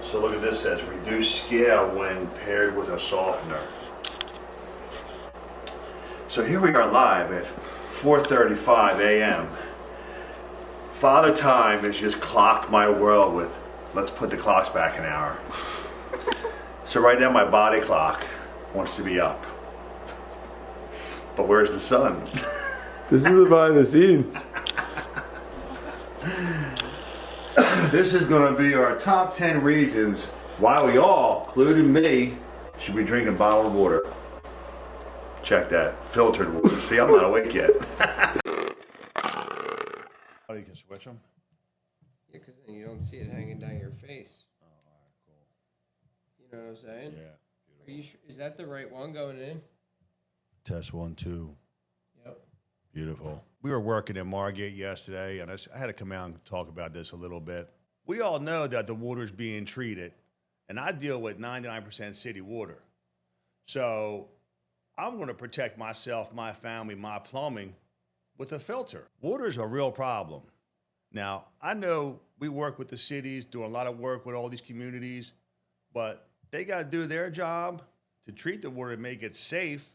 So look at this, says reduce scale when paired with a softener. So here we are live at 4:35 a.m. Father Time has just clocked my world with, let's put the clocks back an hour. So right now my body clock wants to be up. But where's the sun? This is the behind the scenes. This is going to be our top 10 reasons why we all, including me, should be drinking bottled water. Check that. Filtered water. See, I'm not awake yet. Oh, you can switch them? Yeah, because then you don't see it hanging down your face. Oh, all right, cool. You know what I'm saying? Yeah. Are you sure? Is that the right one going in? Test 1, 2. Yep. Beautiful. We were working in Margate yesterday, and I had to come out and talk about this a little bit. We all know that the water's being treated, and I deal with 99% city water. So I'm going to protect myself, my family, my plumbing with a filter. Water is a real problem. Now, I know we work with the cities, doing a lot of work with all these communities, but they got to do their job to treat the water and make it safe.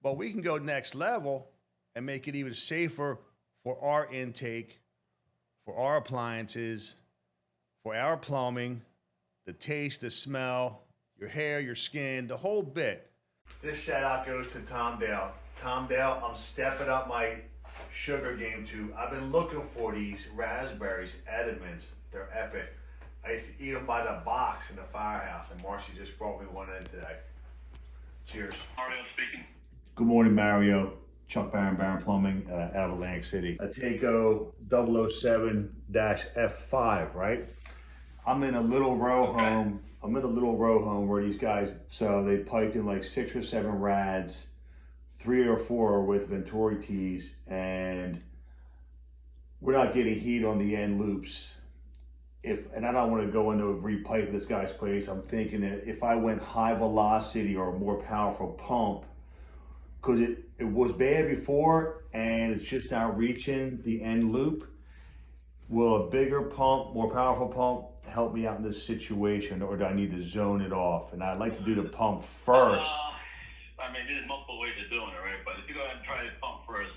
But we can go next level and make it even safer for our intake, for our appliances, for our plumbing, the taste, the smell, your hair, your skin, the whole bit. This shout out goes to Tom Dale. Tom Dale, I'm stepping up my sugar game too. I've been looking for these raspberries, Edmonds. They're epic. I used to eat them by the box in the firehouse, and Marcy just brought me one in today. Cheers. Mario speaking. Good morning, Mario. Chuck Barron, Barron Plumbing, out of Atlantic City. A Taco 007-F5, right? I'm in a little row home. I'm in a little row home where these guys, so they piped in like 6 or 7 rads, 3 or 4 are with Venturi tees, and we're not getting heat on the end loops. And I don't want to go into repipe this guy's place. I'm thinking that if I went high velocity or a more powerful pump, because it was bad before and it's just not reaching the end loop, will a bigger pump, more powerful pump, help me out in this situation, or do I need to zone it off? And I'd like to do the pump first. I mean, there's multiple ways of doing it, right? But if you go ahead and try the pump first,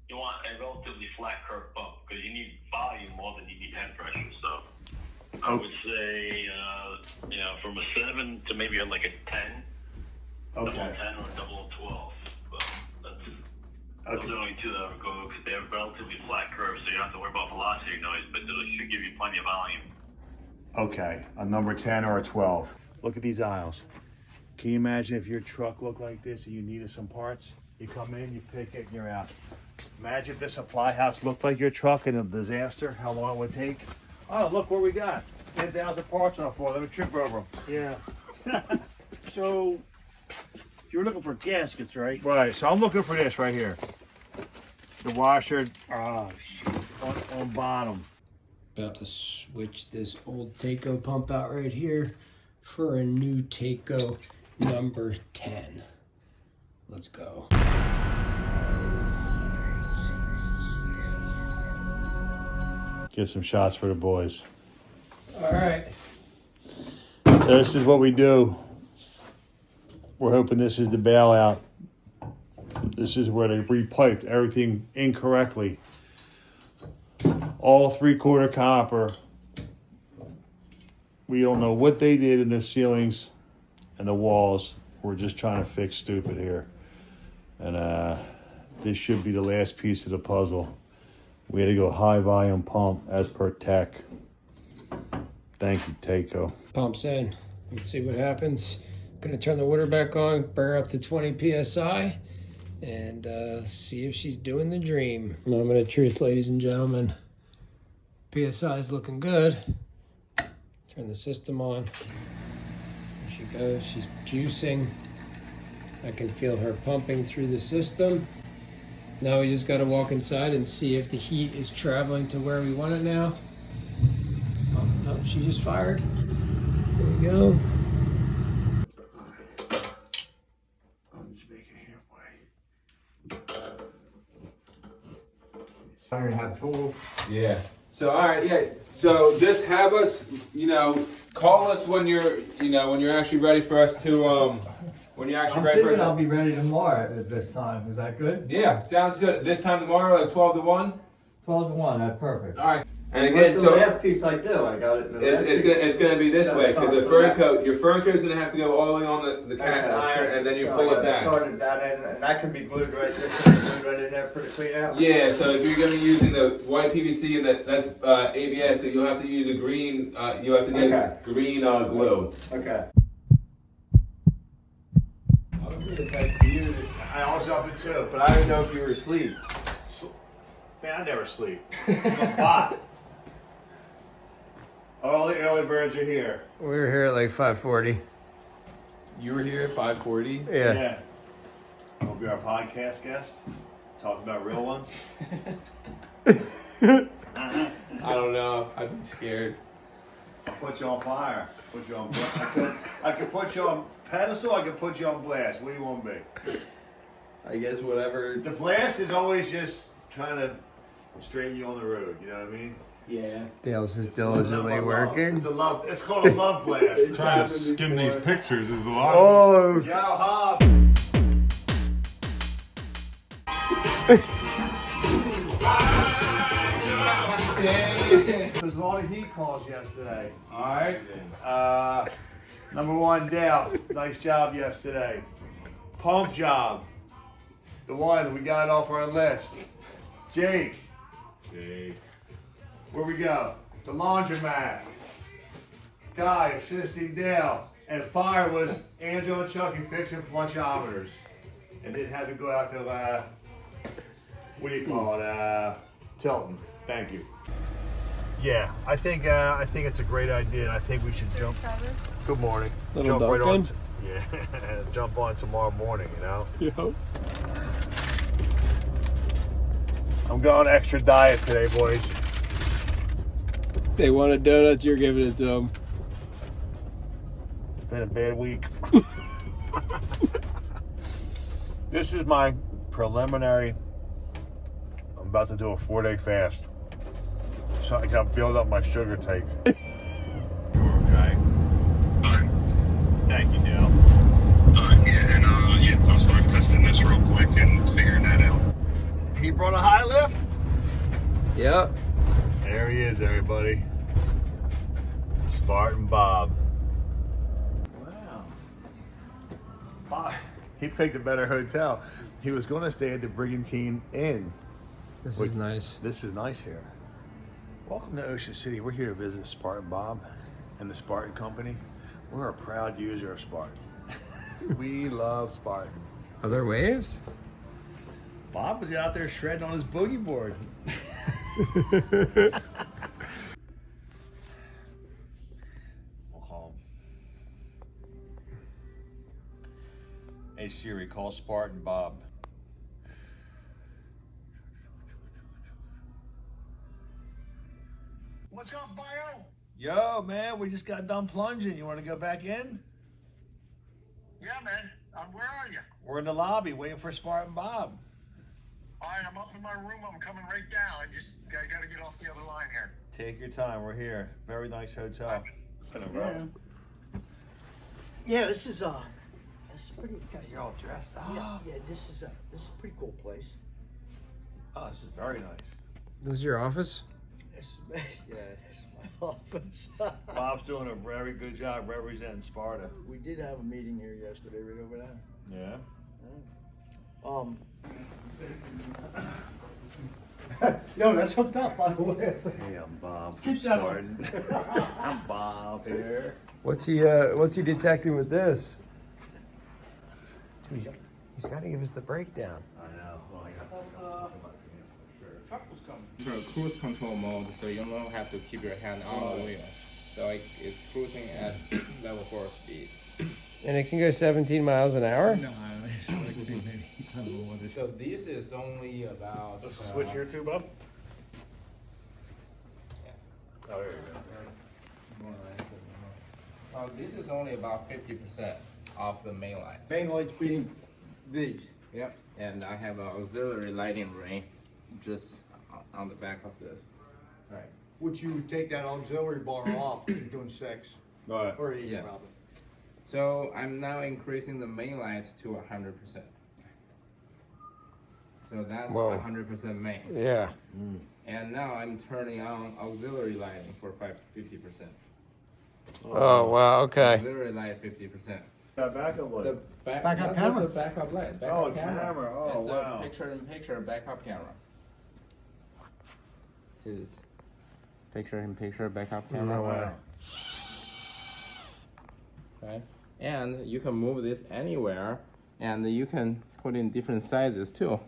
you want a relatively flat curve pump because you need volume more than you need head pressure. So I would say, from a 7 to maybe like a 10. Okay. Double 10 or double 12. Those are only two that I would go because they're relatively flat curves, so you don't have to worry about velocity noise, but they should give you plenty of volume. Okay, a number 10 or a 12. Look at these aisles. Can you imagine if your truck looked like this and you needed some parts? You come in, you pick it, and you're out. Imagine if the supply house looked like your truck in a disaster, how long it would take. Oh, look what we got. 10,000 parts on the floor. Let me trip over them. Yeah. So, you're looking for gaskets, right? Right, so I'm looking for this right here. The washer Oh, shit. on bottom. About to switch this old Taco pump out right here for a new Taco number 10. Let's go. Get some shots for the boys. All right. So this is what we do. We're hoping this is the bailout. This is where they repiped everything incorrectly. All 3/4 copper. We don't know what they did in the ceilings and the walls. We're just trying to fix stupid here. And this should be the last piece of the puzzle. We had to go high volume pump as per tech. Thank you, Taco. Pumps in. Let's see what happens. Gonna turn the water back on, bring her up to 20 PSI, and see if she's doing the dream. Moment of truth, ladies and gentlemen. PSI is looking good. Turn the system on. There she goes. She's juicing. I can feel her pumping through the system. Now we just got to walk inside and see if the heat is traveling to where we want it now. Oh, no, she just fired. There we go. I'm just making headway. Iron hot tool. Yeah. So all right, yeah. So just have us, call us when you're, when you're actually ready for us to, when you're actually I'm ready for thinking us. I'll be ready tomorrow at this time. Is that good? Yeah, sounds good. This time tomorrow, like 12 to 1. 12 to 1. That's perfect. All right. And What's again, the so last piece I do? I got it. In the last piece. it's gonna be this way because the fern coat, your fern coat's gonna have to go all the way on the cast Okay. iron, and then you So pull I it back. started that in, and that can be glued right there. Glued right in there, pretty clean out. Yeah, so if you're gonna be using the white PVC and that's ABS, so you'll have to use a green. You have to get Okay. green glue. Okay. I was gonna text you, I was up at 2. but I didn't know if you were asleep. Man, I never sleep. I'm hot. All the early birds are here. We were here at like 5:40. You were here at 5:40. Yeah. We'll be our podcast guest. Talk about real ones. I don't know. I'd be scared. I'll put you on fire. Put you on. I could put you on pedestal. I could put you on blast. What do you want to be? I guess whatever. The blast is always just trying to straighten you on the road. You know what I mean? Yeah. Dale's just It's a love- diligently love. working. It's a love. It's called a love blast. Trying to skim these pictures is a lot. Oh, Yo, Hob. There's a lot of heat calls yesterday. All right. Number 1, Dale. Nice job yesterday. Pump job. The one we got off our list. Jake. Where we go? The laundromat. Guy assisting Dale. And fire was Angela and Chucky fixing flushometers. And didn't have to go out to what do you call it? Tilton. Thank you. Yeah, I think it's a great idea, and I think we should jump. Good morning. Little jump right on. Duncan. Yeah, jump on tomorrow morning. Yo. I'm going extra diet today, boys. They wanted donuts, you're giving it to them. It's been a bad week. This is my preliminary. I'm about to do a 4-day fast. So I got to build up my sugar take. Okay. Thank you, Dale. I'll start testing this real quick and figuring that out. He brought a high lift. Yep. There he is, everybody. Spartan Bob. Wow. Bob. He picked a better hotel. He was going to stay at the Brigantine Inn. This is nice. This is nice here. Welcome to Ocean City. We're here to visit Spartan Bob and the Spartan Company. We're a proud user of Spartan. We love Spartan. Are there waves? Bob was out there shredding on his boogie board. We'll call him. Hey Siri, call Spartan Bob. What's up, Bio? Yo, man, we just got done plunging. You want to go back in? Yeah, man. Where are you? We're in the lobby waiting for Spartan Bob. All right, I'm up in my room. I'm coming right down. I got to get off the other line here. Take your time. We're here. Very nice hotel. Yeah, this is pretty. You're all dressed up. Yeah, this is a pretty cool place. Oh, this is very nice. This is your office? It's my office. Bob's doing a very good job representing Sparta. We did have a meeting here yesterday, right over there. Yeah. No, that's hooked up, by the way. Hey, I'm Bob from Keep that on. Spartan. I'm Bob here. What's he detecting with this? He's got to give us the breakdown. I know. Well, I got Truck was coming. To cruise control mode, so you don't have to keep your hand on the wheel. So it's cruising at level 4 speed. And it can go 17 miles an hour? No, it's like maybe So this is only about. Is this a switch here too, Bob? Yeah. Oh, there you go. This is only about 50% of the main light. Main lights being these. Yep. And I have an auxiliary lighting ring just on the back of this. Right. Would you take that auxiliary bar off if you're doing 6 Right. or 8 Yeah. probably? So I'm now increasing the main light to 100%. So that's Whoa. 100% main. Yeah. And now I'm turning on auxiliary lighting for 50%. Oh, wow. Okay. Auxiliary light 50%. Backup light. The Backup that's camera? the backup light. Backup Oh, camera. Oh, it's wow. a picture-in-picture backup camera. This is picture-in-picture backup camera. Oh, wow. Right? And you can move this anywhere, and you can put in different sizes too.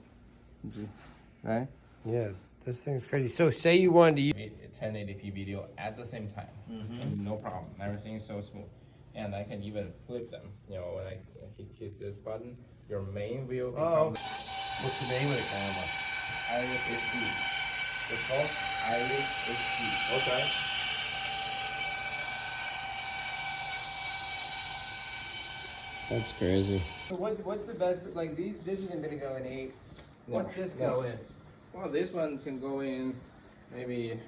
Right? Yeah, this thing's crazy. So say you wanted to use... 1080p video at the same time, and no problem. Everything is so smooth, and I can even flip them. You know, when I hit this button, your main view becomes. What's the name of the camera? Iris HD. It's called Iris HD. Okay. That's crazy. So what's the best, like these, this isn't gonna go in 8. What's this go in? Well, this one can go in maybe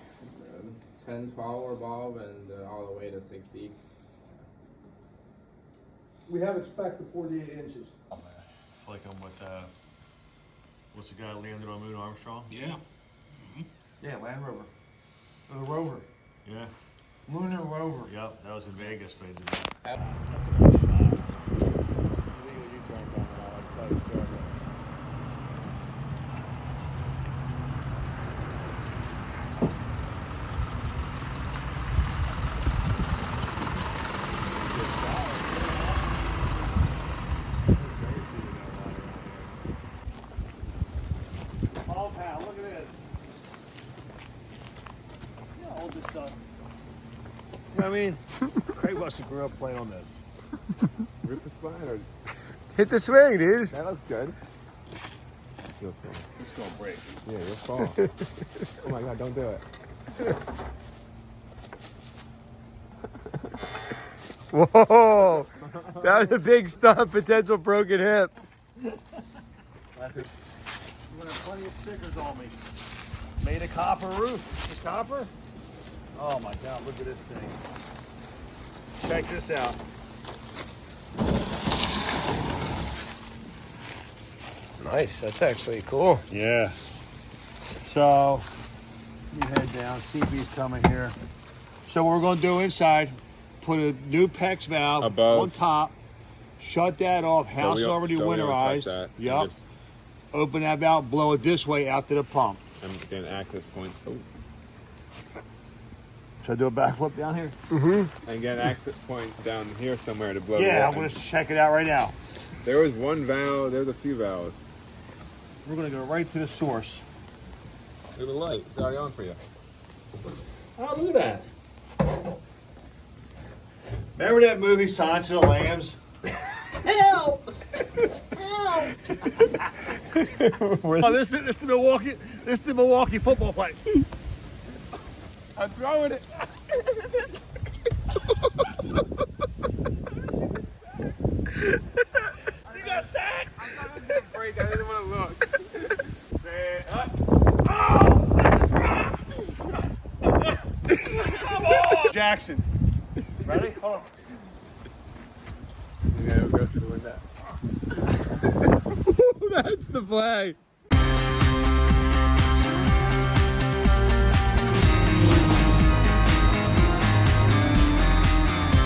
10, 12 or above, and all the way to 60. We have it spec to 48 inches. Like I'm with, what's the guy that landed on Moon Armstrong? Yeah. Yeah, Land Rover. Or the Rover. Yeah. Lunar Rover. Yep, that was in Vegas. They did that. Oh, pal, look at this. Yeah, hold this stuff. You know what I mean? Craig must have grew up playing on this. Rip the slide or Hit the swing, dude. that looks good. You'll fall. It's gonna break. Yeah, you'll fall. Oh my god, don't do it. Whoa. That was a big stump, potential broken hip. I'm gonna have plenty of stickers on me. Made of copper roof. It's copper? Oh my god, look at this thing. Check this out. Nice, that's actually cool. Yeah. So, you head down, CB's coming here. So what we're gonna do inside, put a new PEX valve Above. on top, shut that off, house already so we don't touch winterized. that. Yep. Just- Open that valve, blow it this way out to the pump. I'm getting access point. Oh. Should I do a backflip down here? And get access points down here somewhere to blow. Yeah, the I'm gonna check it out right now. There was one valve. There's a few valves. We're gonna go right to the source. Look at the light. It's already on for you. Oh, look at that. Remember that movie Silence of the Lambs? Help! Help! Oh, this is the Milwaukee football play. I'm throwing it. You got sacked. I thought it was gonna break. I didn't want to look. Come on, Jackson. Ready? Hold on. Yeah, we'll go through with that. That's the flag.